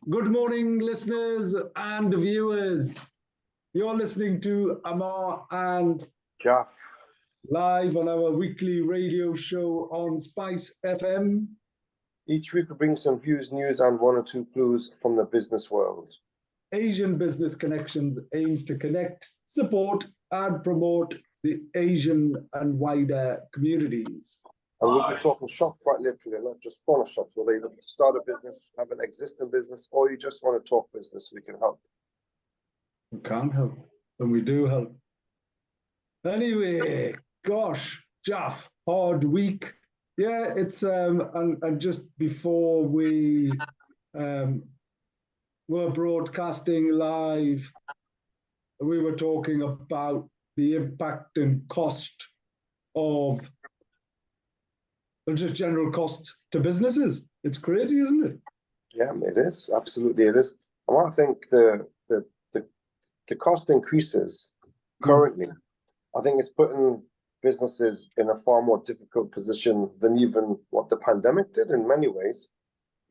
Good morning, listeners and viewers. You're listening to Ammar and Jalf. live on our weekly radio show on Spice FM. Each week we bring some views, news, and one or two clues from the business world. Asian Business Connections aims to connect, support, and promote the Asian and wider communities. And we'll be talking shop quite literally, not just corner shops, whether you look to start a business, have an existing business, or you just want to talk business, we can help. We can't help, and we do help. Anyway, gosh, Jalf, hard week. Yeah, it's and just before we were broadcasting live, we were talking about the impact and cost of just general costs to businesses. It's crazy, isn't it? Yeah, it is. Absolutely, it is. And I think the cost increases currently. I think it's putting businesses in a far more difficult position than even what the pandemic did in many ways,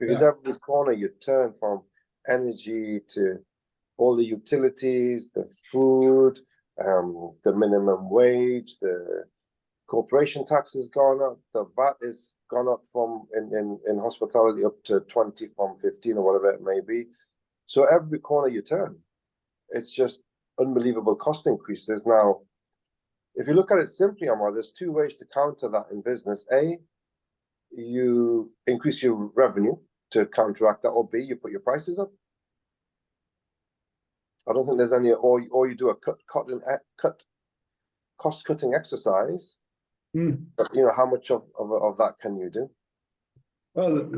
because every corner you turn, from energy to all the utilities, the food, the minimum wage, the corporation tax has gone up, the VAT has gone up from in hospitality up to 20 from 15 or whatever it may be. So every corner you turn, it's just unbelievable cost increases. Now, if you look at it simply, Ammar, there's two ways to counter that in business. A, you increase your revenue to counteract that, or B, you put your prices up. I don't think there's any, or you do a cost-cutting exercise. But how much of that can you do? Well,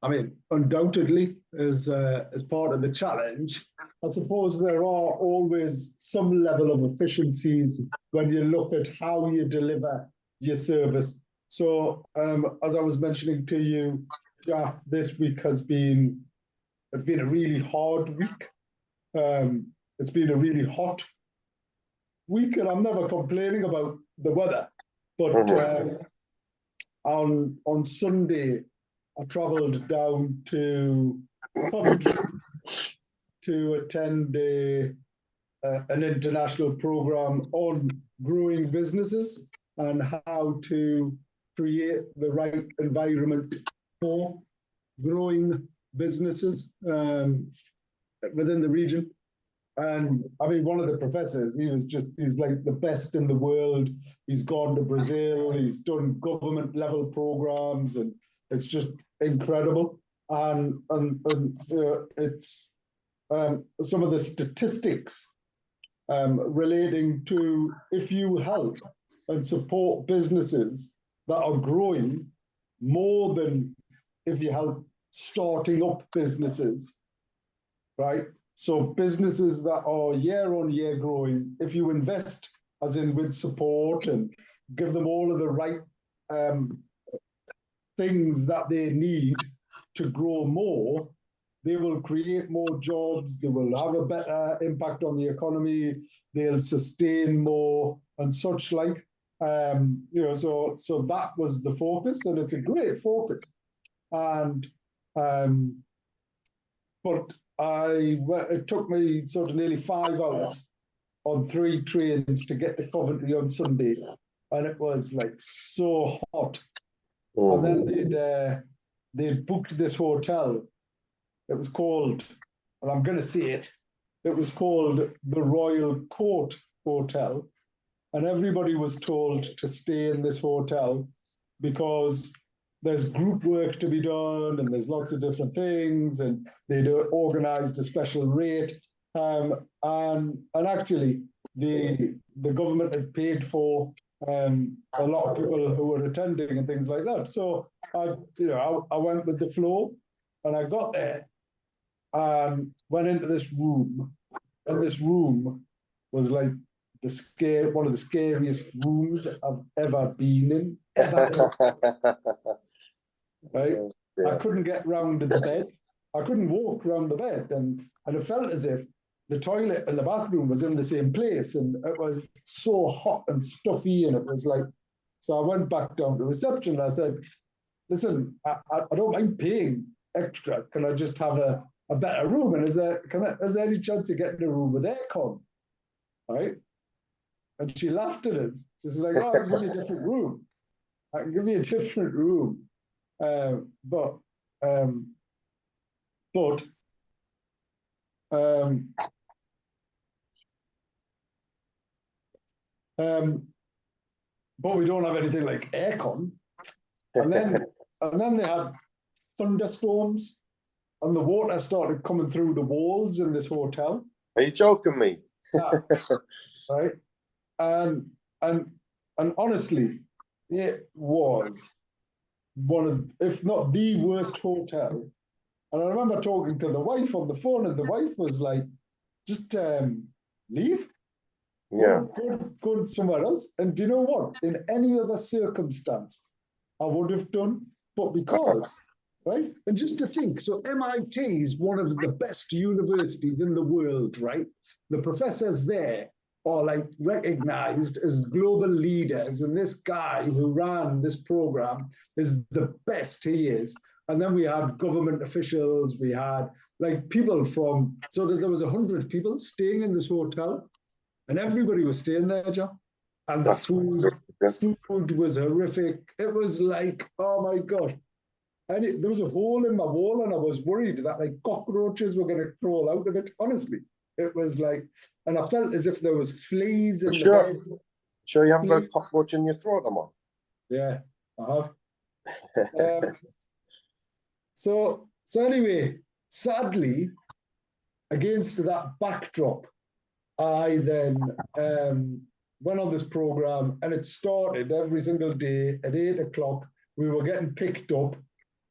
I mean, undoubtedly, as part of the challenge, I suppose there are always some level of efficiencies when you look at how you deliver your service. So, as I was mentioning to you, Jalf, this week it's been a really hard week. It's been a really hot week, and I'm never complaining about the weather. But on Sunday, I travelled down to Coventry to attend an international programme on growing businesses and how to create the right environment for growing businesses within the region. And I mean, one of the professors, he's like the best in the world. He's gone to Brazil, he's done government level programs, and it's just incredible. And it's some of the statistics relating to, if you help and support businesses that are growing more than if you help starting up businesses, right? So businesses that are year on year growing, if you invest as in with support and give them all of the right things that they need to grow more, they will create more jobs, they will have a better impact on the economy, they'll sustain more and such like. So that was the focus, and it's a great focus. And but it took me sort of nearly 5 hours on 3 trains to get to Coventry on Sunday, and it was like so hot. And then they'd booked this hotel. It was called, and I'm going to say it, it was called the Royal Court Hotel, and everybody was told to stay in this hotel because there's group work to be done, and there's lots of different things, and they'd organised a special rate. And actually, the government had paid for a lot of people who were attending and things like that. So I went with the flow, and I got there and went into this room, and this room was like one of the scariest rooms I've ever been in, ever. Right? Yeah. I couldn't get round to the bed. I couldn't walk round the bed, and it felt as if the toilet and the bathroom was in the same place, and it was so hot and stuffy, and it was like, so I went back down to reception and I said, listen, I don't mind paying extra. Can I just have a a better room. And is there any chance of getting a room with aircon? Right? And she laughed at us. She's like, oh, I can give you a different room. I can give you a different room. But we don't have anything like aircon. And then they had thunderstorms, and the water started coming through the walls in this hotel. Are you joking me? Yeah, right. And honestly, it was one of, if not the worst hotel. And I remember talking to the wife on the phone, and the wife was like, just leave. Yeah. Go somewhere else. And do you know what? In any other circumstance, I would have done, but because, right? And just to think, so MIT is one of the best universities in the world, right? The professors there are like recognized as global leaders, and this guy who ran this program is the best he is. And then we had government officials, we had like people from, so that there was 100 people staying in this hotel, and everybody was staying there, John. And the food was horrific. It was like, oh my God. And there was a hole in my wall, and I was worried that like cockroaches were going to crawl out of it. Honestly, it was like, and I felt as if there was fleas in the bed. Sure, you haven't got a cockroach in your throat, Ammar? Yeah, I have. So anyway, sadly, against that backdrop, I then went on this program, and it started every single day at 8 o'clock. We were getting picked up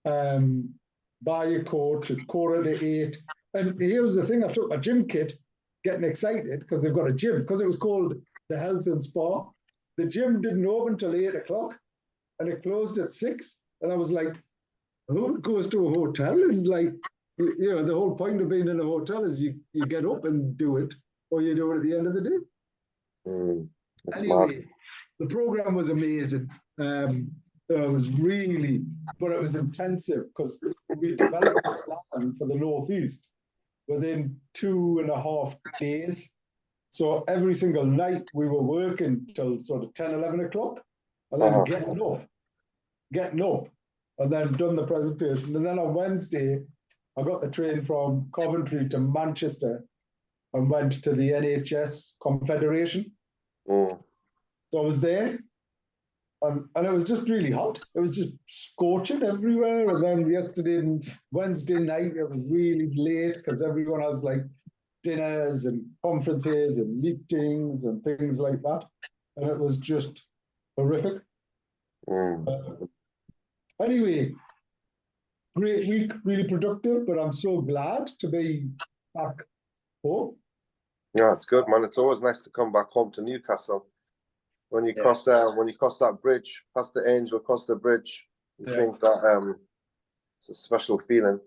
by a coach at 7:45. And here's the thing, I took my gym kit, getting excited because they've got a gym, because it was called the Health and Spa. The gym didn't open until 8 o'clock, and it closed at 6. And I was like, who goes to a hotel? And like, you know, the whole point of being in a hotel is you get up and do it, or you do it at the end of the day. Anyway, the program was amazing. It was really, but it was intensive because we developed a plan for the Northeast within 2.5 days. So every single night we were working till sort of 10, 11 o'clock, and then getting up, and then done the presentation. And then on Wednesday, I got the train from Coventry to Manchester and went to the NHS Confederation. So I was there, and it was just really hot. It was just scorching everywhere. And then Wednesday night, it was really late because everyone has like dinners and conferences and meetings and things like that. And it was just horrific. Anyway, great week, really productive, but I'm so glad to be back home. Yeah, it's good, man. It's always nice to come back home to Newcastle. When you cross that bridge, past the Angel, across the bridge, you think that it's a special feeling.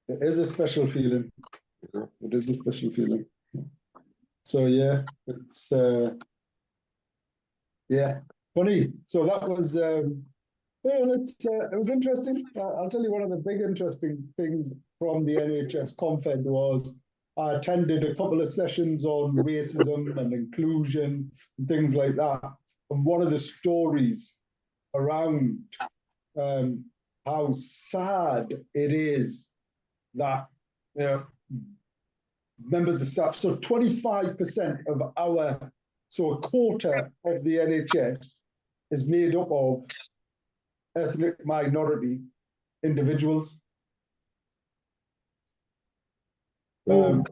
It is a special feeling. It is a special feeling. So yeah, it's funny. So that was it was interesting. I'll tell you one of the big interesting things from the NHS Confed was I attended a couple of sessions on racism and inclusion and things like that. And one of the stories around how sad it is that members of staff, so 25% of so a quarter of the NHS is made up of ethnic minority individuals. I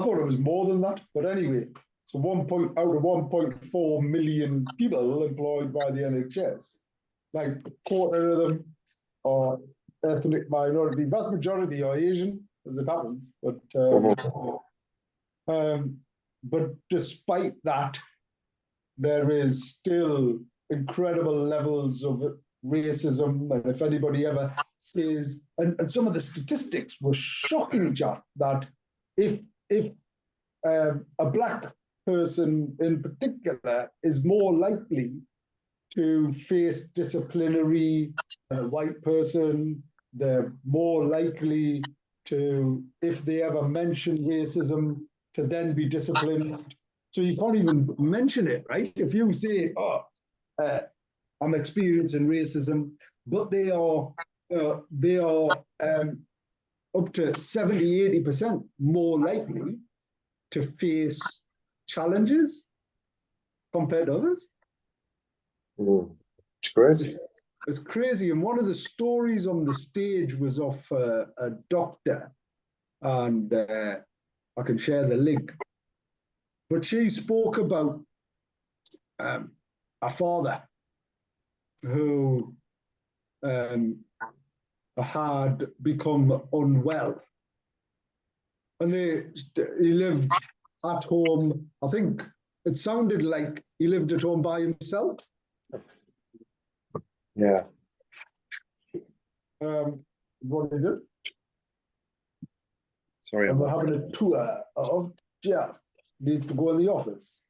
thought it was more than that, but anyway, so out of 1.4 million people employed by the NHS, like a quarter of them are ethnic minority. Vast majority are Asian, as it happens, but despite that, there is still incredible levels of racism. And if anybody ever says, and some of the statistics were shocking, Jeff, that if a black person in particular is more likely to face disciplinary, white person, they're more likely to, if they ever mention racism, to then be disciplined. So you can't even mention it, right? If you say, oh, I'm experiencing racism, but they are up to 70, 80% more likely to face challenges compared to others. It's crazy. It's crazy. And one of the stories on the stage was of a doctor, and I can share the link. But she spoke about a father who had become unwell. And he lived at home. I think it sounded like he lived at home by himself. Yeah. What he did. Sorry. And we're having a tour of Jeff. Needs to go in the office.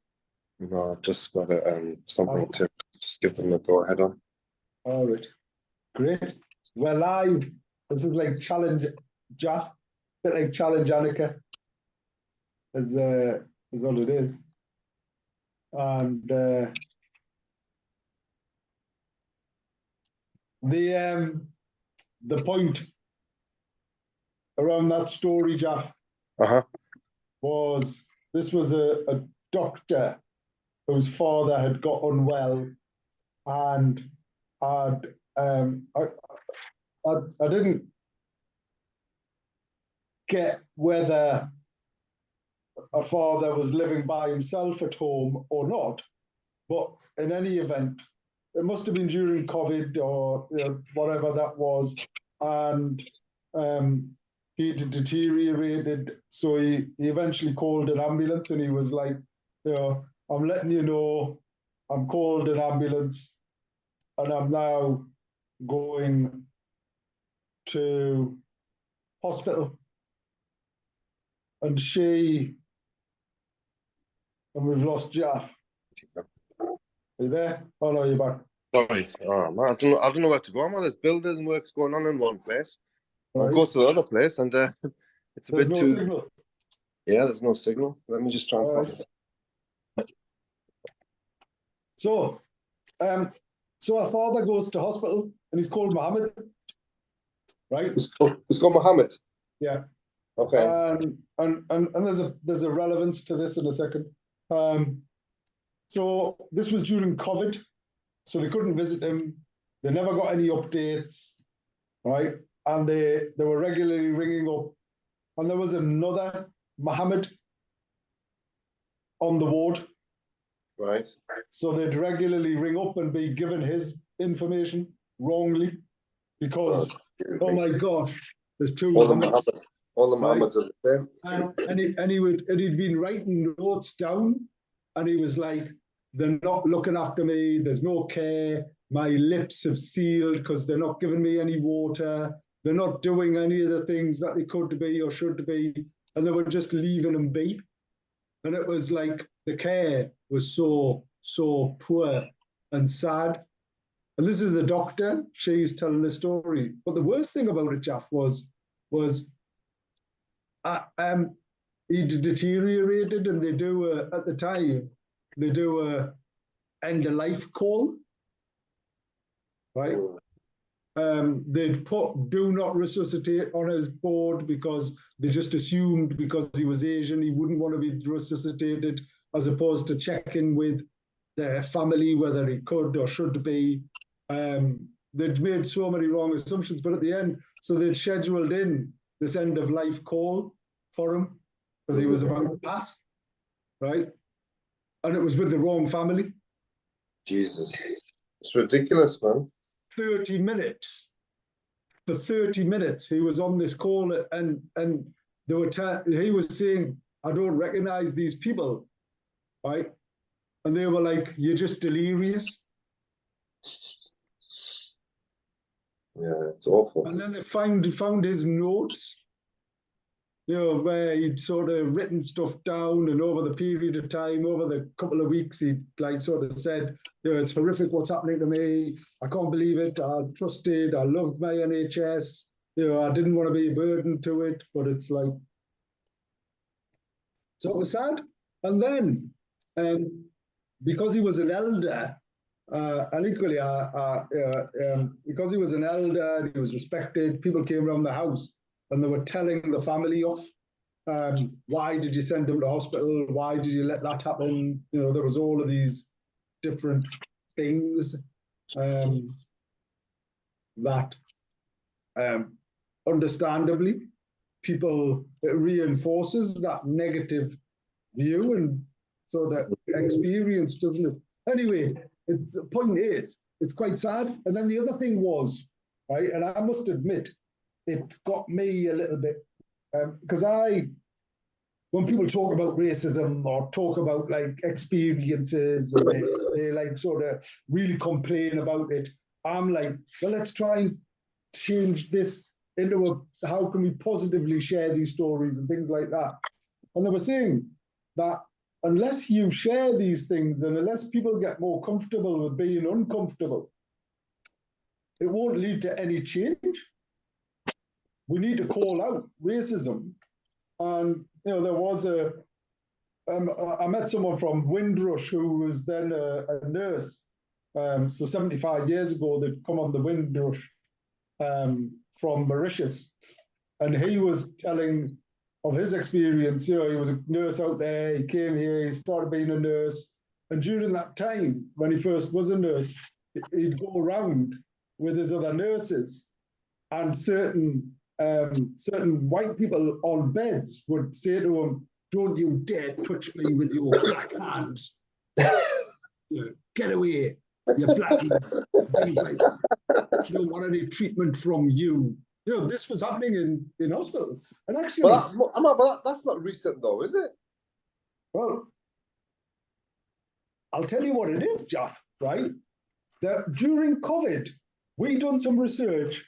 No, I've just got something to just give them a go ahead on. All right. Great. We're live. This is like Challenge Jeff, a bit like Challenge Annika, is all it is. And the point around that story, Jeff, was this was a doctor whose father had got unwell, and I didn't get whether a father was living by himself at home or not, but in any event, it must have been during COVID or whatever that was, and he deteriorated, so he eventually called an ambulance, and he was like, I'm letting you know, I'm called an ambulance, and I'm now going to hospital. And we've lost Jeff. Are you there? Oh no, you're back. Sorry. Oh man, I don't know where to go. There's builders and works going on in one place. I'll go to the other place, and it's There's no signal. Yeah, there's no signal. Let me just try and find it. So our father goes to hospital, and he's called Mohammed, right? It's called Mohammed. Yeah. Okay. And there's a relevance to this in a second. So this was during COVID, so they couldn't visit him. They never got any updates, right? And they were regularly ringing up. And there was another Mohammed on the ward. Right. So they'd regularly ring up and be given his information wrongly because, oh my gosh, there's two Mohammeds. All the Mohammeds are the same. And he'd been writing notes down, and he was like, they're not looking after me, there's no care, my lips have sealed because they're not giving me any water, they're not doing any of the things that they could be or should be, and they were just leaving him be. And it was like the care was so poor and sad. And this is the doctor, she's telling the story. But the worst thing about it, Jeff, was he deteriorated, and at the time they do a end of life call, right? They'd put do not resuscitate on his board because they just assumed because he was Asian he wouldn't want to be resuscitated, as opposed to checking with their family whether he could or should be. They'd made so many wrong assumptions, but at the end, so they'd scheduled in this end of life call for him because he was about to pass, right? And it was with the wrong family. Jesus, it's ridiculous, man. 30 minutes. For 30 minutes, he was on this call, and they were he was saying, I don't recognize these people, right? And they were like, you're just delirious. Yeah, it's awful. And then they found his notes, where he'd sort of written stuff down, and over the period of time, over the couple of weeks, he'd like sort of said, it's horrific what's happening to me. I can't believe it. I trusted, I loved my NHS. I didn't want to be a burden to it, but it's like, so it was sad. And then, because he was an elder, and equally, because he was an elder, he was respected, people came around the house and they were telling the family off. Why did you send him to hospital? Why did you let that happen? There was all of these different things that understandably people, it reinforces that negative view, and so that experience doesn't. Anyway, the point is, it's quite sad. And then the other thing was, right, and I must admit, it got me a little bit, because when people talk about racism or talk about like experiences, and they like sort of really complain about it, I'm like, well, let's try and change this into how can we positively share these stories and things like that. And they were saying that unless you share these things and unless people get more comfortable with being uncomfortable, it won't lead to any change. We need to call out racism. And there was I met someone from Windrush who was then a nurse. So 75 years ago, they'd come on the Windrush from Mauritius, and he was telling of his experience. He was a nurse out there. He came here, he started being a nurse, and during that time, when he first was a nurse, he'd go around with his other nurses, and certain white people on beds would say to him, "Don't you dare touch me with your black hands. Get away, you black man." Things like that. I don't want any treatment from you. This was happening in hospitals. And actually, but that's not recent though, is it? Well, I'll tell you what it is, Jeff, right? That during COVID, we done some research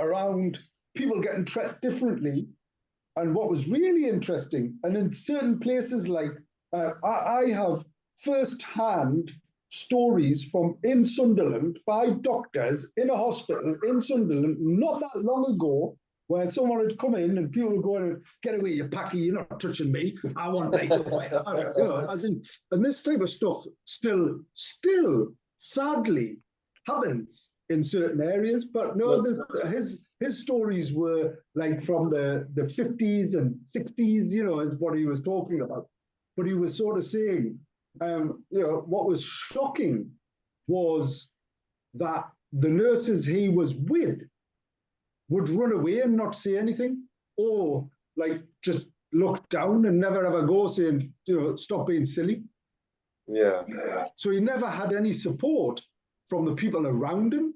around people getting treated differently. And what was really interesting, and in certain places like, I have first-hand stories from in Sunderland by doctors in a hospital in Sunderland not that long ago, where someone had come in and people were going, "Get away, you packy, you're not touching me. I want to make and this type of stuff still sadly happens in certain areas. But no, his stories were like from the 50s and 60s, is what he was talking about. But he was sort of saying, what was shocking was that the nurses he was with would run away and not say anything, or like just look down and never ever go saying, stop being silly. Yeah. So he never had any support from the people around him.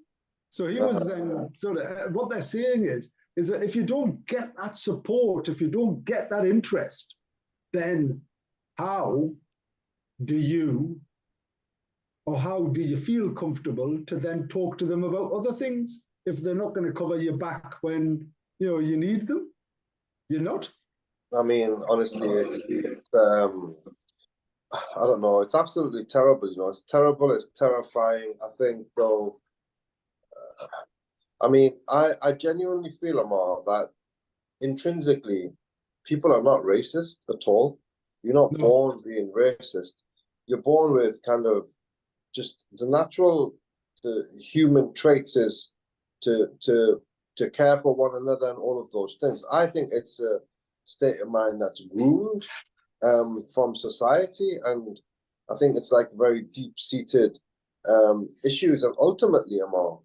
So he was then sort of, what they're saying is that if you don't get that support, if you don't get that interest, then how do you feel comfortable to then talk to them about other things if they're not going to cover your back when you need them? You're not. I mean, honestly, it's I don't know. It's absolutely terrible. It's terrible. It's terrifying. I think, though. I mean, I genuinely feel, Ammar, that intrinsically, people are not racist at all. You're not born being racist. You're born with kind of just the natural, the human traits is to care for one another and all of those things. I think it's a state of mind that's ruined from society, and I think it's like very deep-seated issues. And ultimately, Ammar,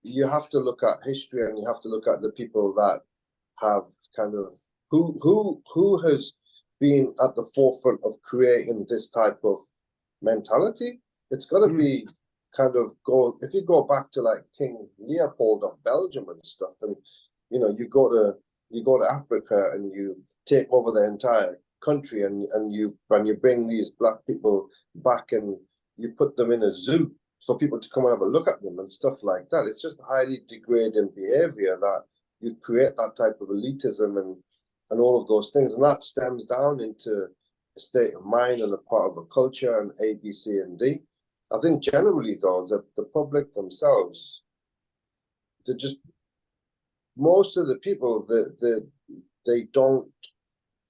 you have to look at history, and you have to look at the people that have kind of who has been at the forefront of creating this type of mentality. It's got to be kind of if you go back to like King Leopold of Belgium and stuff, and you go to Africa and you take over the entire country, and you bring these black people back and you put them in a zoo for people to come and have a look at them and stuff like that. It's just highly degrading behavior that you create that type of elitism and all of those things, and that stems down into a state of mind and a part of a culture and A, B, C, and D. I think generally, though, the public themselves, most of the people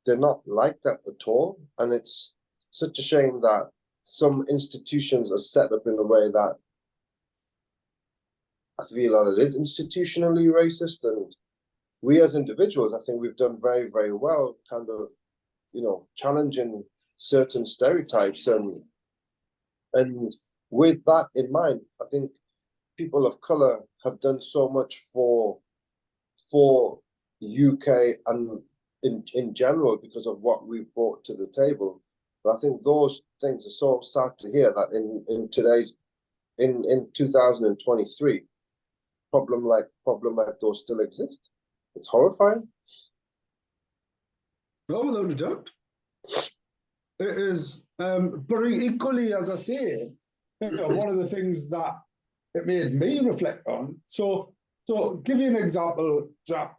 they're not like that at all, and it's such a shame that some institutions are set up in a way that I feel that it is institutionally racist. And we as individuals, I think we've done very, very well, kind of, challenging certain stereotypes, and with that in mind, I think people of color have done so much for UK and in general because of what we've brought to the table. But I think those things are so sad to hear that in today's in 2023, problem like those still exist. It's horrifying. No, without a doubt. It is, but equally, as I say, one of the things that it made me reflect on. So give you an example, Jack,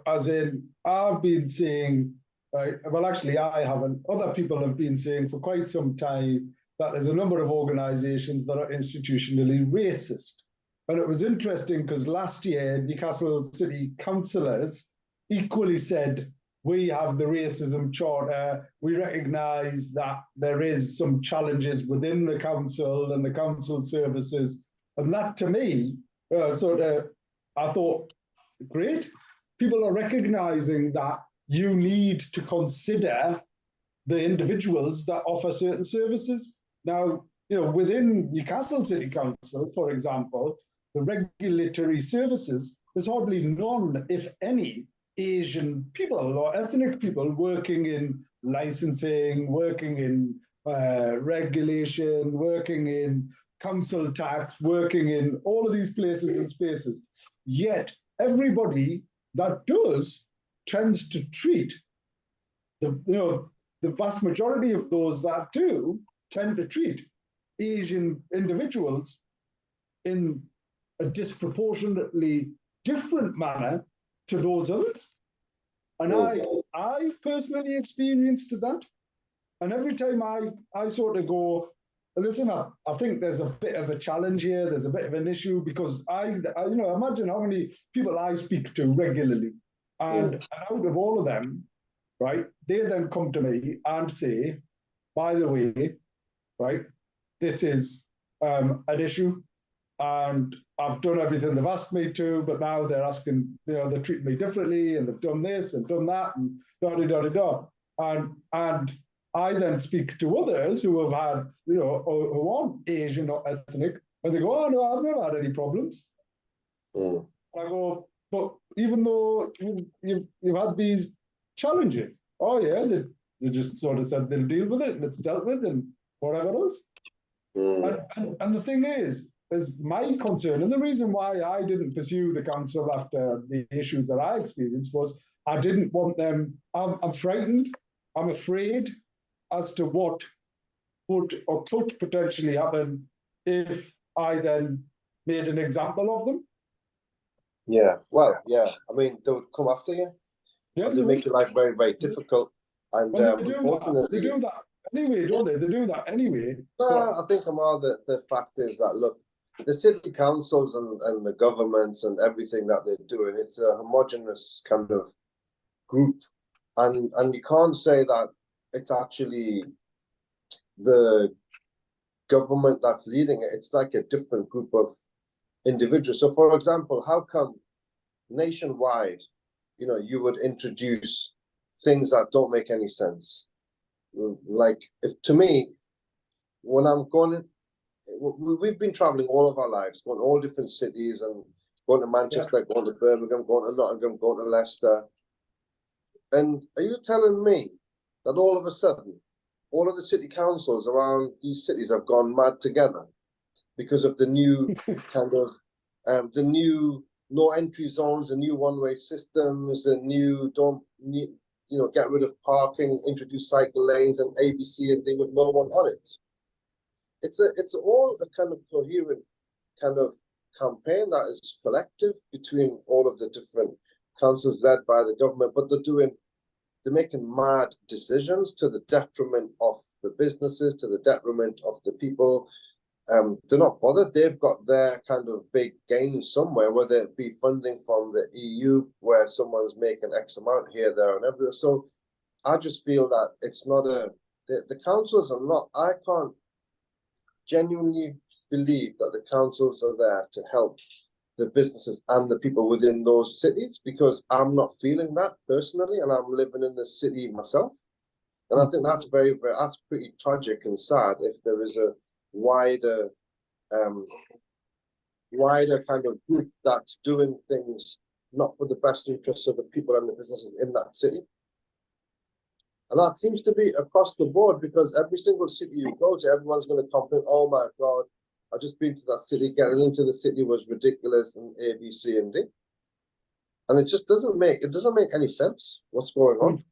as in I've been saying, right, well, actually I haven't, other people have been saying for quite some time that there's a number of organisations that are institutionally racist. And it was interesting because last year, Newcastle City councillors equally said, we have the racism charter. We recognise that there is some challenges within the council and the council services. And that to me, I thought, great. People are recognising that you need to consider the individuals that offer certain services. Now, within Newcastle City Council, for example, the regulatory services, there's hardly none, if any, Asian people or ethnic people working in licensing, working in regulation, working in council tax, working in all of these places and spaces. Yet everybody that does tends to treat the vast majority of those that do tend to treat Asian individuals in a disproportionately different manner to those others. And I personally experienced that. And every time I sort of go, listen, I think there's a bit of a challenge here. There's a bit of an issue because I imagine how many people I speak to regularly. And out of all of them, right, they then come to me and say, by the way, right, this is an issue. And I've done everything they've asked me to, but now they're asking, they're treating me differently, and they've done this and done that, and da-da-da-da-da. And I then speak to others who have had, who aren't Asian or ethnic, and they go, oh, no, I've never had any problems. I go, but even though you've had these challenges, oh, yeah, they just sort of said they'll deal with it, and it's dealt with, and whatever else. And the thing is my concern, and the reason why I didn't pursue the council after the issues that I experienced was I didn't want them, I'm frightened, I'm afraid as to what would or could potentially happen if I then made an example of them. Yeah, well, yeah, I mean, they would come after you. Yeah, they make your life very, very difficult. And they do that anyway, don't they? They do that anyway. I think, Ammar, the fact is that, look, the city councils and the governments and everything that they're doing, it's a homogenous kind of group. And you can't say that it's actually the government that's leading it. It's like a different group of individuals. So, for example, how come nationwide, you would introduce things that don't make any sense? Like, to me, when I'm going, we've been traveling all of our lives, going to all different cities, and going to Manchester, going to Birmingham, going to Nottingham, going to Leicester. And are you telling me that all of a sudden, all of the city councils around these cities have gone mad together because of the new kind of, the new no entry zones, the new one-way systems, the new get rid of parking, introduce cycle lanes and ABC and thing with no one on it? It's all a kind of coherent kind of campaign that is collective between all of the different councils led by the government, but they're making mad decisions to the detriment of the businesses, to the detriment of the people. they're not bothered. They've got their kind of big gains somewhere, whether it be funding from the EU, where someone's making X amount here, there, and everywhere. So I just feel that it's not the councils are not, I can't genuinely believe that the councils are there to help the businesses and the people within those cities, because I'm not feeling that personally, and I'm living in the city myself. And I think that's that's pretty tragic and sad if there is a wider wider kind of group that's doing things not for the best interests of the people and the businesses in that city. And that seems to be across the board, because every single city you go to, everyone's going to complain, oh my God, I've just been to that city, getting into the city was ridiculous, and A, B, C, and D. And it just doesn't make any sense what's going on.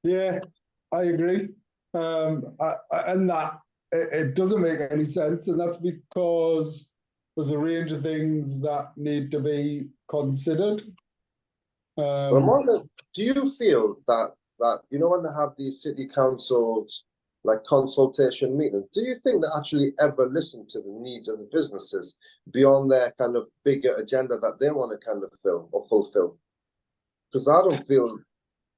Yeah, I agree. And that it doesn't make any sense, and that's because there's a range of things that need to be considered. But Martin, do you feel that you know, when they have these city councils like consultation meetings, do you think they actually ever listen to the needs of the businesses beyond their kind of bigger agenda that they want to kind of fill or fulfill? Because I don't feel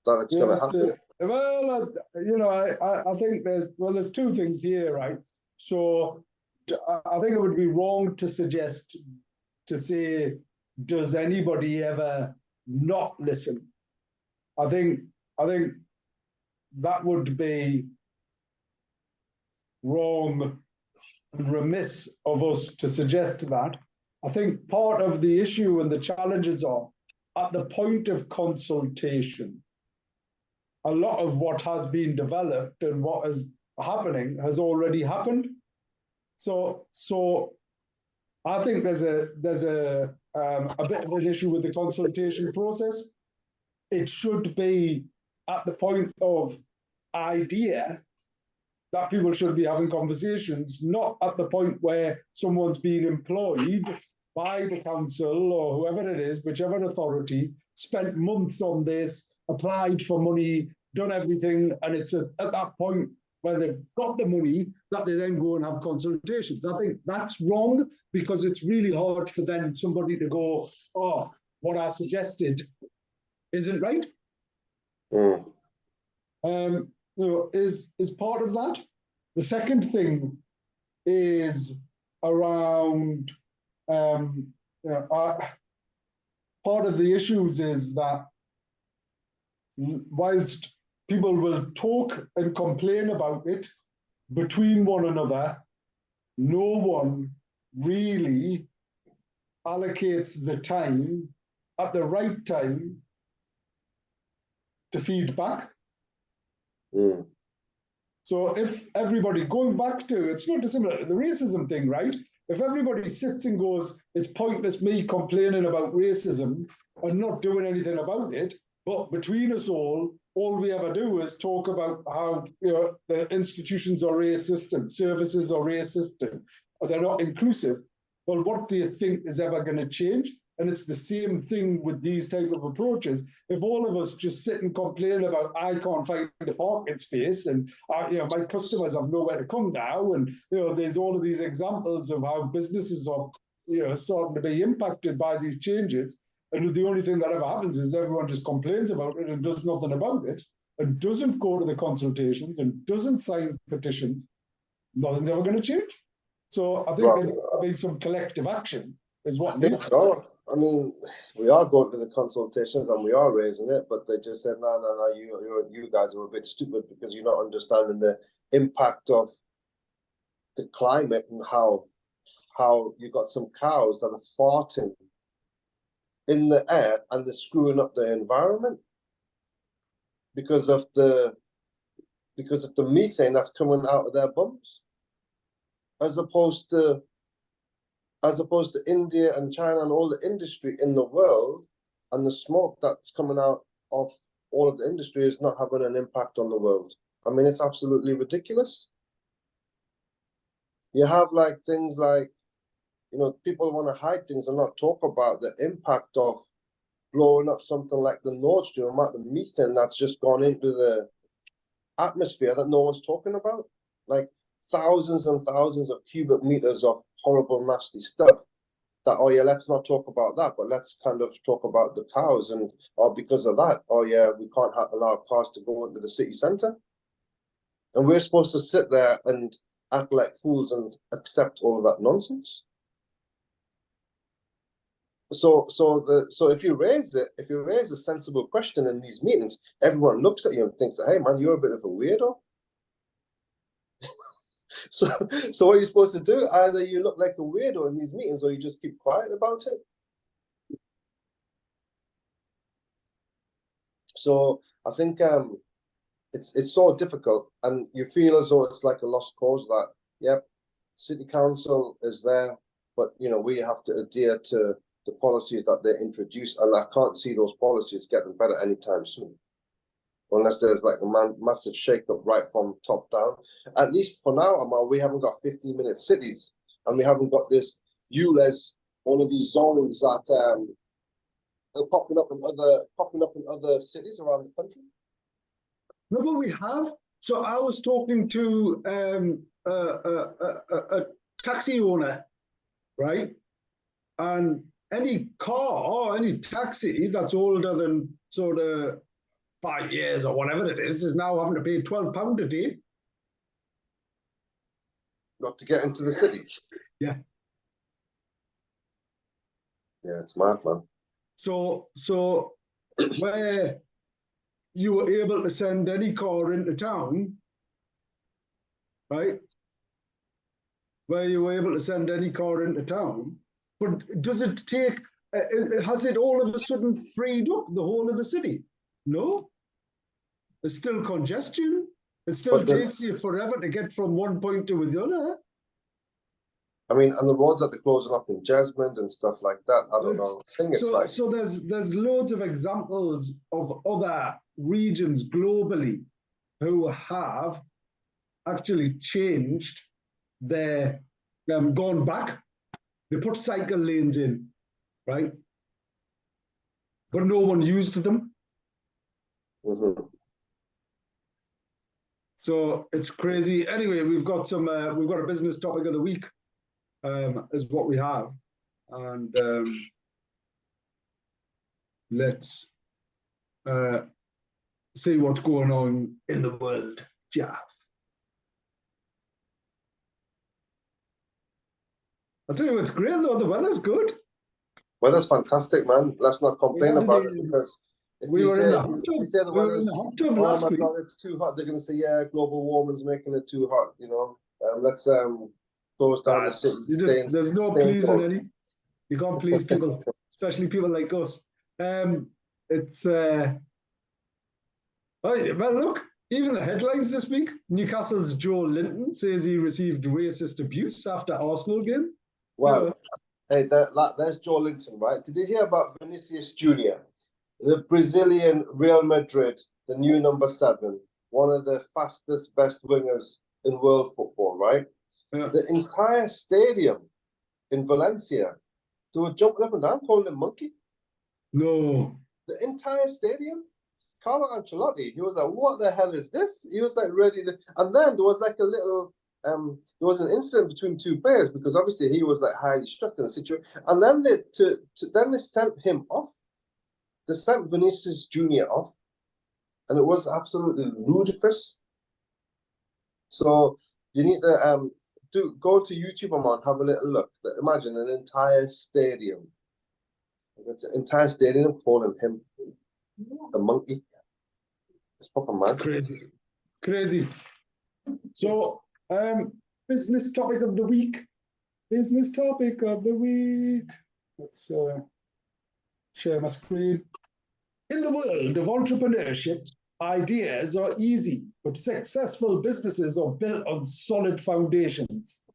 that it's going to happen. Well, you know, I think there's two things here, right? So I think it would be wrong to suggest, to say, does anybody ever not listen? I think that would be wrong and remiss of us to suggest that. I think part of the issue and the challenges are at the point of consultation. A lot of what has been developed and what is happening has already happened. So I think there's a bit of an issue with the consultation process. It should be at the point of idea that people should be having conversations, not at the point where someone's being employed by the council or whoever it is, whichever authority, spent months on this, applied for money, done everything, and it's at that point when they've got the money that they then go and have consultations. I think that's wrong, because it's really hard for then somebody to go, oh, what I suggested isn't right. Is part of that. The second thing is around part of the issues is that whilst people will talk and complain about it between one another, no one really allocates the time at the right time to feedback. So if everybody, going back to, it's not dissimilar to the racism thing, right? If everybody sits and goes, it's pointless me complaining about racism and not doing anything about it, but between us all we ever do is talk about how, you know, the institutions are racist and services are racist and they're not inclusive. Well, what do you think is ever going to change? And it's the same thing with these type of approaches. If all of us just sit and complain about, I can't find a parking space, and you know, my customers have nowhere to come now, and you know, there's all of these examples of how businesses are, you know, starting to be impacted by these changes, and the only thing that ever happens is everyone just complains about it and does nothing about it, and doesn't go to the consultations and doesn't sign petitions, nothing's ever going to change. So I think there needs to be some collective action. Is what I think so. I mean, we are going to the consultations and we are raising it, but they just said, no, you guys are a bit stupid because you're not understanding the impact of the climate and how you got some cows that are farting in the air and they're screwing up the environment because of the methane that's coming out of their bums, as opposed to India and China and all the industry in the world, and the smoke that's coming out of all of the industry is not having an impact on the world. I mean, it's absolutely ridiculous. You have like things like, you know, people want to hide things and not talk about the impact of blowing up something like the Nord Stream, amount of methane that's just gone into the atmosphere that no one's talking about. Like thousands and thousands of cubic meters of horrible, nasty stuff. That, oh yeah, let's not talk about that, but let's kind of talk about the cows, and or because of that, oh yeah, we can't allow cars to go into the city centre. And we're supposed to sit there and act like fools and accept all of that nonsense. So if you raise a sensible question in these meetings, everyone looks at you and thinks, hey man, you're a bit of a weirdo. So what are you supposed to do? Either you look like a weirdo in these meetings, or you just keep quiet about it. So I think it's so difficult, and you feel as though it's like a lost cause. That, yep, city council is there, but you know, we have to adhere to the policies that they introduce, and I can't see those policies getting better anytime soon, unless there's like a massive shake-up right from top down. At least for now, Ammar, we haven't got 15-minute cities, and we haven't got this ULEZ, one of these zones that are popping up in other cities around the country. No, but we have. So I was talking to a taxi owner, right? And any car or any taxi that's older than sort of 5 years or whatever it is now having to pay £12 a day. Not to get into the city. Yeah. Yeah, it's mad, man. So where you were able to send any car into town, right? Where you were able to send any car into town, but does it take, has it all of a sudden freed up the whole of the city? No. There's still congestion. It still takes you forever to get from one point to the other. I mean, and the roads that they're closing off in Jesmond and stuff like that, I don't know. I think it's so there's loads of examples of other regions globally who have actually changed their, gone back. They put cycle lanes in, right? But no one used them. Mm-hmm. So it's crazy. Anyway, we've got a business topic of the week, is what we have, and let's see what's going on in the world, Jalf. I'll tell you, it's great though. The weather's good. Weather's fantastic, man. Let's not complain about it, because if you say the weather's, oh my God, it's too hot, they're going to say, yeah, global warming's making it too hot. You know, let's close down the city. There's no pleasing any. You can't please people, especially people like us. It's well, look, even the headlines this week: Newcastle's Joe Linton says he received racist abuse after Arsenal game. Well, hey, there's Joe Linton, right? Did you hear about Vinicius Jr., the Brazilian Real Madrid, the new number 7, one of the fastest, best wingers in world football, right? Yeah. The entire stadium in Valencia, they were jumping up and down, calling him monkey. No. The entire stadium. Carlo Ancelotti, he was like, what the hell is this? He was like ready to, and then there was like a little, there was an incident between two players, because obviously he was like highly stressed in the situation, and then they sent him off. They sent Vinicius Jr. off, and it was absolutely ludicrous. So you need to go to YouTube, and have a little look. Imagine an entire stadium, calling him a monkey. It's proper mad. Crazy. So, business topic of the week. Let's share my screen. In the world of entrepreneurship, ideas are easy, but successful businesses are built on solid foundations.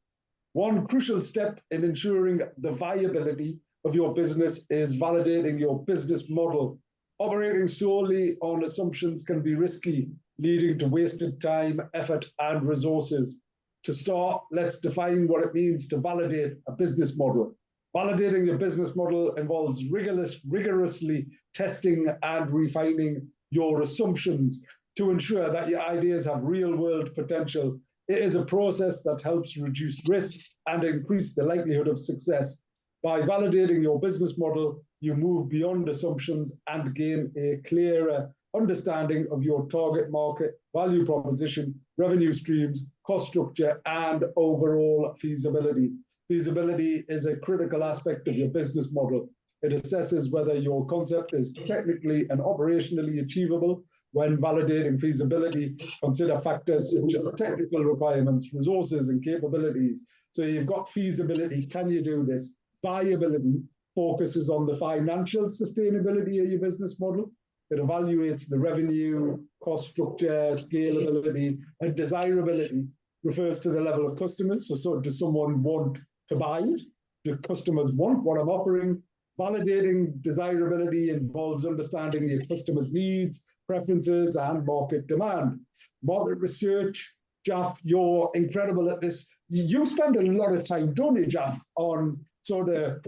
One crucial step in ensuring the viability of your business is validating your business model. Operating solely on assumptions can be risky, leading to wasted time, effort, and resources. To start, let's define what it means to validate a business model. Validating your business model involves rigorously testing and refining your assumptions to ensure that your ideas have real-world potential It is a process that helps reduce risks and increase the likelihood of success. By validating your business model, you move beyond assumptions and gain a clearer understanding of your target market, value proposition, revenue streams, cost structure, and overall feasibility. Feasibility is a critical aspect of your business model. It assesses whether your concept is technically and operationally achievable. When validating feasibility, consider factors such as technical requirements, resources, and capabilities. So you've got feasibility, can you do this? Viability focuses on the financial sustainability of your business model. It evaluates the revenue, cost structure, scalability, and desirability refers to the level of customers. So does someone want to buy it? Do customers want what I'm offering? Validating desirability involves understanding your customers' needs, preferences, and market demand. Market research, Jalf, you're incredible at this. You spend a lot of time, don't you, Jalf, on sort of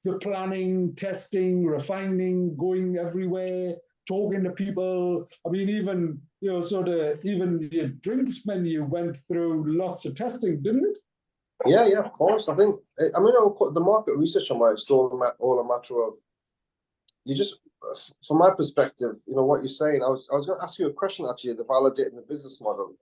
the planning, testing, refining, going everywhere, talking to people. I mean, even, even the drinks menu went through lots of testing, didn't it? Yeah, of course. I think, I'll put the market research on it's all a matter of, you just, from my perspective, what you're saying, I was going to ask you a question, actually, the validating the business model.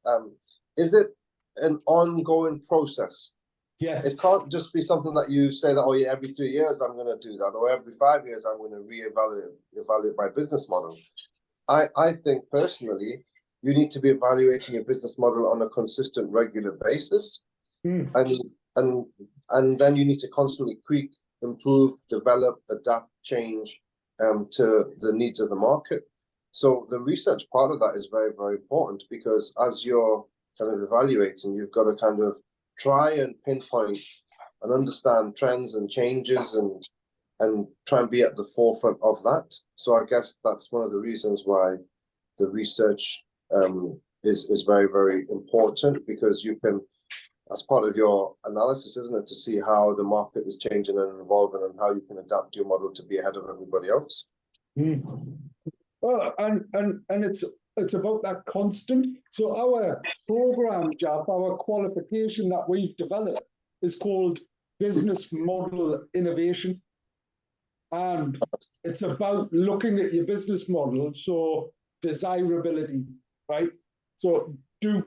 Is it an ongoing process? Yes. It can't just be something that you say that, oh yeah, every 3 years I'm going to do that, or every 5 years I'm going to evaluate my business model. I think personally, you need to be evaluating your business model on a consistent, regular basis. And then you need to constantly tweak, improve, develop, adapt, change to the needs of the market. So the research part of that is very, very important, because as you're kind of evaluating, you've got to kind of try and pinpoint and understand trends and changes and try and be at the forefront of that. So I guess that's one of the reasons why the research is very, very important, because you can, as part of your analysis, isn't it, to see how the market is changing and evolving and how you can adapt your model to be ahead of everybody else. Well, and it's about that constant. So our program, Jalf, our qualification that we've developed is called Business Model Innovation. And it's about looking at your business model, so desirability, right? So you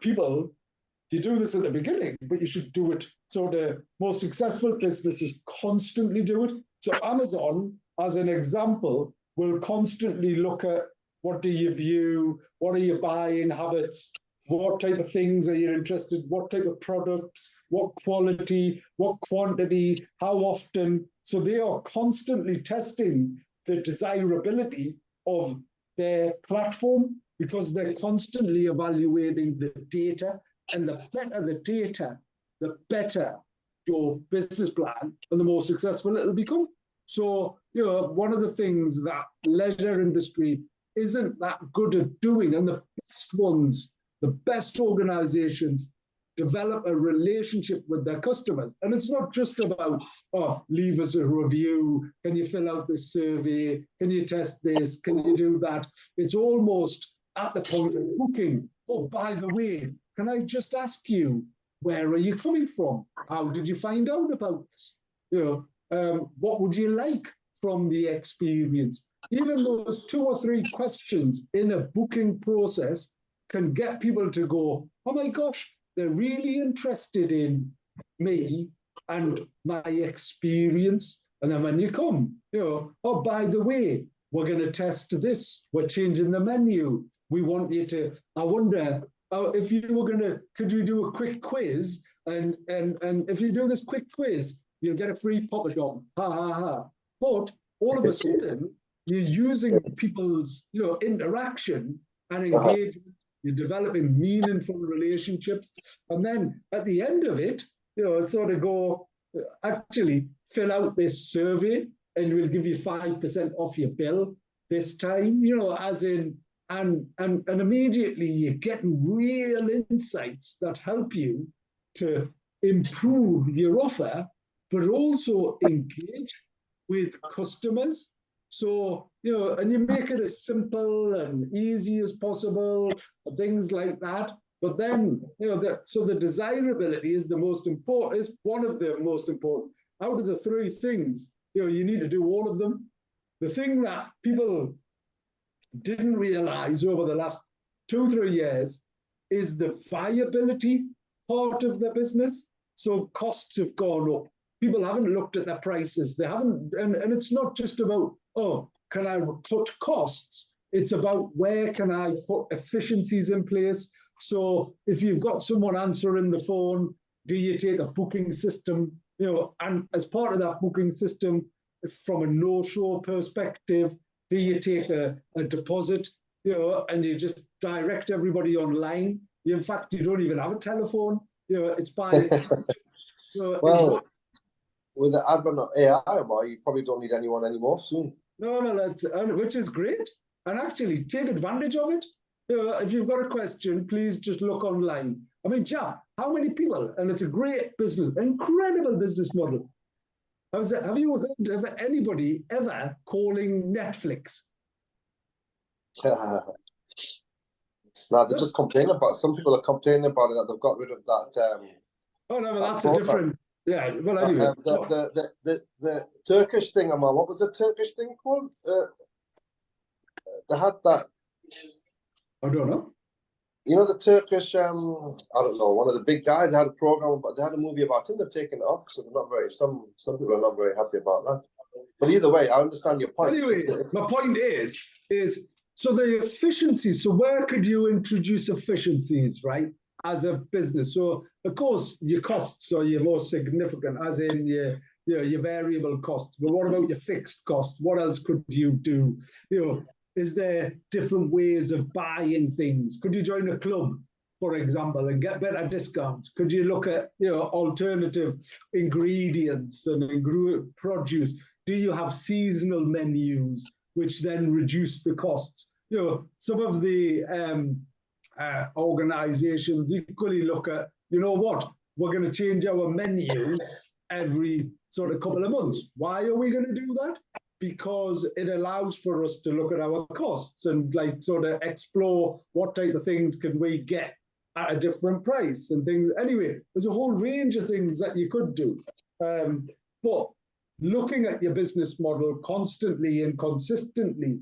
do this at the beginning, but you should do it. So the most successful businesses constantly do it. So Amazon, as an example, will constantly look at, what do you view? What are your buying habits? What type of things are you interested in? What type of products? What quality? What quantity? How often? So they are constantly testing the desirability of their platform, because they're constantly evaluating the data. And the better the data, the better your business plan and the more successful it'll become. So, one of the things that leisure industry isn't that good at doing, and the best ones, the best organizations, develop a relationship with their customers. And it's not just about, leave us a review, can you fill out this survey, can you test this, can you do that? It's almost at the point of booking. Oh, by the way, can I just ask you, where are you coming from? How did you find out about this? What would you like from the experience? Even those 2 or 3 questions in a booking process can get people to go, oh my gosh, they're really interested in me and my experience. And then when you come, oh, by the way, we're going to test this. We're changing the menu. We want you to, I wonder, if you were could you do a quick quiz? And if you do this quick quiz, you'll get a free Pop-It ha ha ha. But all of a sudden, you're using people's, interaction and engagement. You're developing meaningful relationships. And then at the end of it, sort of go, actually fill out this survey and we'll give you 5% off your bill this time, as in, and immediately you're getting real insights that help you to improve your offer, but also engage with customers. So, and you make it as simple and easy as possible, things like that. But then, so the desirability is the most important, is one of the most important. Out of the three things, you need to do all of them. The thing that people didn't realize over the last 2-3 years is the viability part of the business. So costs have gone up. People haven't looked at their prices. They haven't, and it's not just about, oh, can I cut costs? It's about where can I put efficiencies in place. So if you've got someone answering the phone, do you take a booking system? And as part of that booking system, from a no-show perspective, do you take a deposit, and you just direct everybody online? In fact, you don't even have a telephone. It's by well, with the advent of AI, Ammar, you probably don't need anyone anymore soon. No, that's which is great, and actually take advantage of it. If you've got a question, please just look online. I mean, Jalf, how many people? And it's a great business, incredible business model. Have you heard of anybody ever calling Netflix? No, they just complain about. Some people are complaining about it, that they've got rid of that. Oh no, but that's a different. Yeah. Well, anyway, the Turkish thing, Ammar. What was the Turkish thing called? They had that. I don't know. The Turkish. I don't know. One of the big guys had a program, but they had a movie about him. They've taken it off, so they're not very. Some people are not very happy about that. But either way, I understand your point. Anyway, my point is so the efficiencies. So where could you introduce efficiencies, right, as a business? So of course your costs are your most significant, as in your variable costs. But what about your fixed costs? What else could you do? Is there different ways of buying things? Could you join a club, for example, and get better discounts? Could you look at alternative ingredients and produce? Do you have seasonal menus, which then reduce the costs? Some of the organizations equally look at, what, we're going to change our menu every sort of couple of months. Why are we going to do that? Because it allows for us to look at our costs and sort of explore what type of things can we get at a different price and things. Anyway, there's a whole range of things that you could do. But looking at your business model constantly and consistently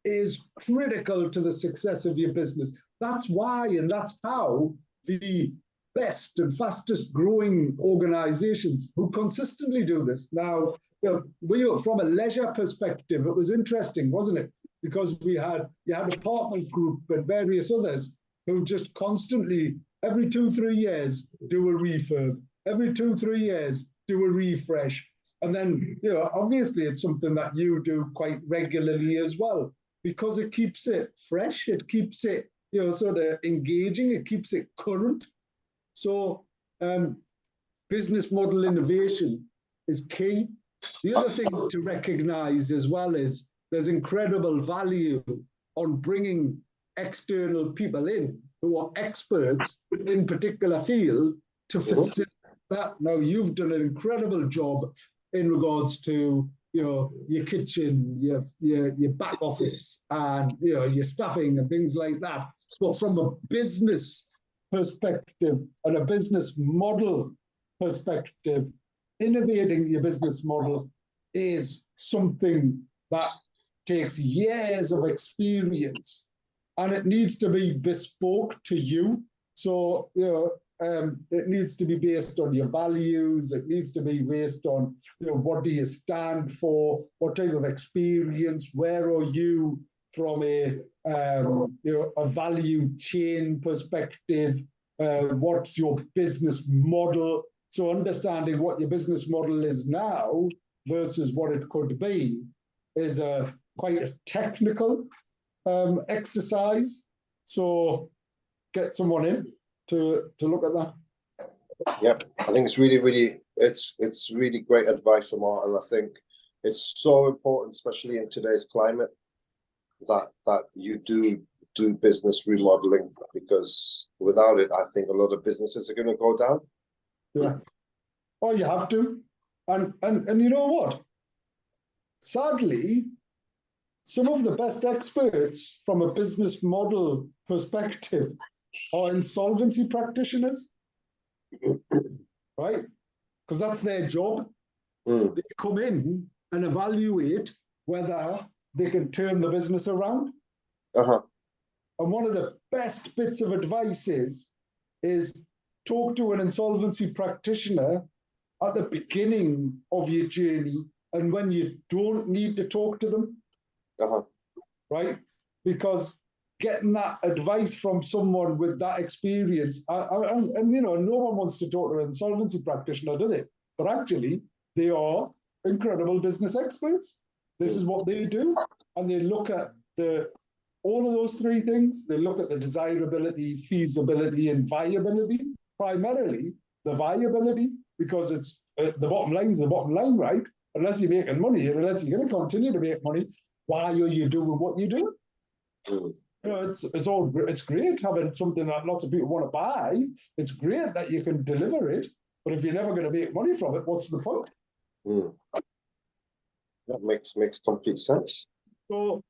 is critical to the success of your business. That's why, and that's how the best and fastest growing organizations who consistently do this. Now, from a leisure perspective, it was interesting, wasn't it? Because you had Apartment Group and various others who just constantly, every 2-3 years, do a refurb. Every 2-3 years, do a refresh. And then, obviously it's something that you do quite regularly as well, because it keeps it fresh, it keeps it, sort of engaging, it keeps it current. So business model innovation is key. The other thing to recognize as well is there's incredible value on bringing external people in who are experts in particular field to facilitate that. Now, you've done an incredible job in regards to your kitchen, your back office, and your staffing and things like that. But from a business perspective and a business model perspective, innovating your business model is something that takes years of experience, and it needs to be bespoke to you. So, it needs to be based on your values. It needs to be based on, what do you stand for? What type of experience? Where are you from a value chain perspective? What's your business model? So understanding what your business model is now versus what it could be is quite a technical exercise. So get someone in to look at that. Yep, I think it's really it's really great advice, Ammar, and I think it's so important, especially in today's climate, that you do business remodeling, because without it, I think a lot of businesses are going to go down. Yeah. Oh, you have to. And you know what? Sadly, some of the best experts from a business model perspective are insolvency practitioners, right? Because that's their job. They come in and evaluate whether they can turn the business around. And one of the best bits of advice is talk to an insolvency practitioner at the beginning of your journey and when you don't need to talk to them, right? Because getting that advice from someone with that experience, and you know, no one wants to talk to an insolvency practitioner, do they? But actually, they are incredible business experts. This is what they do, and they look at all of those three things. They look at the desirability, feasibility, and viability. Primarily, the viability, because it's the bottom line is the bottom line, right? Unless you're making money, unless you're going to continue to make money, why are you doing what you do? You know, it's great having something that lots of people want to buy. It's great that you can deliver it, but if you're never going to make money from it, what's the point? That makes complete sense. So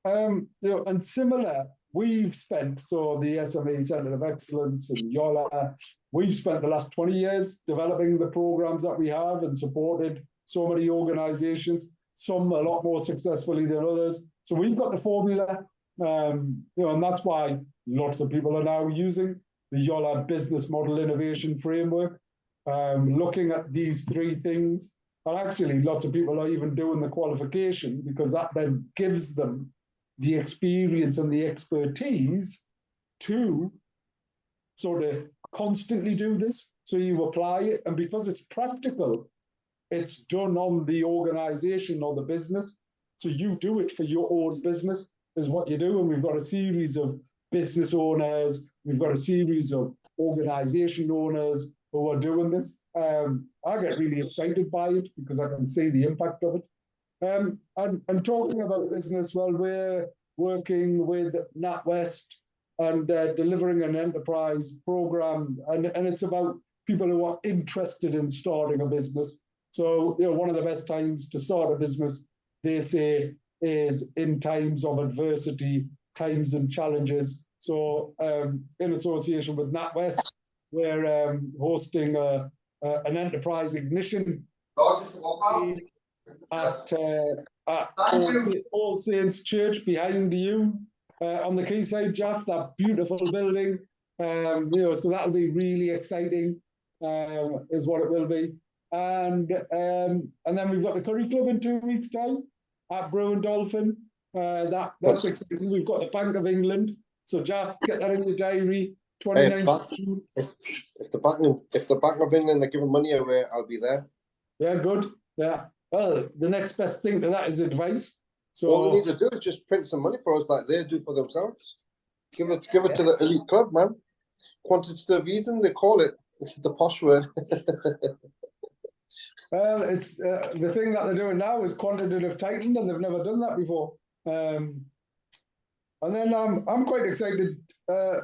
you know, and similar, we've spent, so the SME Centre of Excellence and Yola, we've spent the last 20 years developing the programs that we have and supported so many organizations, some a lot more successfully than others. So we've got the formula, you know, and that's why lots of people are now using the Yola Business Model Innovation Framework, looking at these three things. And actually, lots of people are even doing the qualification because that then gives them the experience and the expertise to sort of constantly do this. So you apply it, and because it's practical, it's done on the organization or the business. So you do it for your own business is what you do. And we've got a series of business owners, we've got a series of organization owners who are doing this. I get really excited by it because I can see the impact of it. And talking about business, well, we're working with NatWest and delivering an enterprise program, and it's about people who are interested in starting a business. So, you know, one of the best times to start a business, they say, is in times of adversity, times and challenges. So, in association with NatWest, we're hosting an enterprise ignition at All Saints Church behind you on the quayside, Jalf, that beautiful building. You know, so that'll be really exciting, is what it will be. And then we've got the Curry Club in 2 weeks' time at Brown Dolphin. That's exciting. We've got the Bank of England. So Jalf, get that in your diary. 29th. If the Bank of England are giving money away, I'll be there. Yeah, good. Yeah. Well, the next best thing to that is advice. So all they need to do is just print some money for us, like they do for themselves. Give it to the elite club, man. Quantitative easing, they call it the posh word. Well, it's the thing that they're doing now is quantitative tightening, and they've never done that before. And then I'm quite excited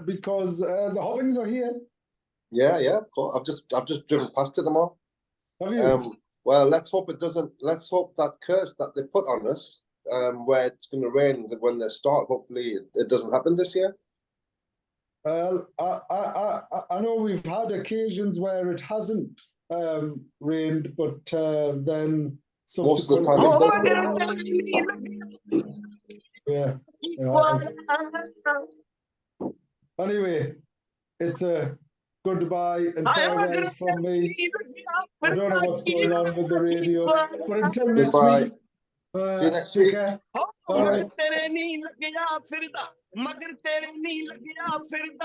because the Hoppings are here. Yeah, cool. I've just driven past it tomorrow. Have you? Well, let's hope it doesn't. Let's hope that curse that they put on us, where it's going to rain when they start. Hopefully, it doesn't happen this year. Well, I know we've had occasions where it hasn't rained, but then most of the time. Yeah. Anyway, it's a goodbye and farewell from me. I don't know what's going on with the radio, but until next week, see you next week. Care. All right.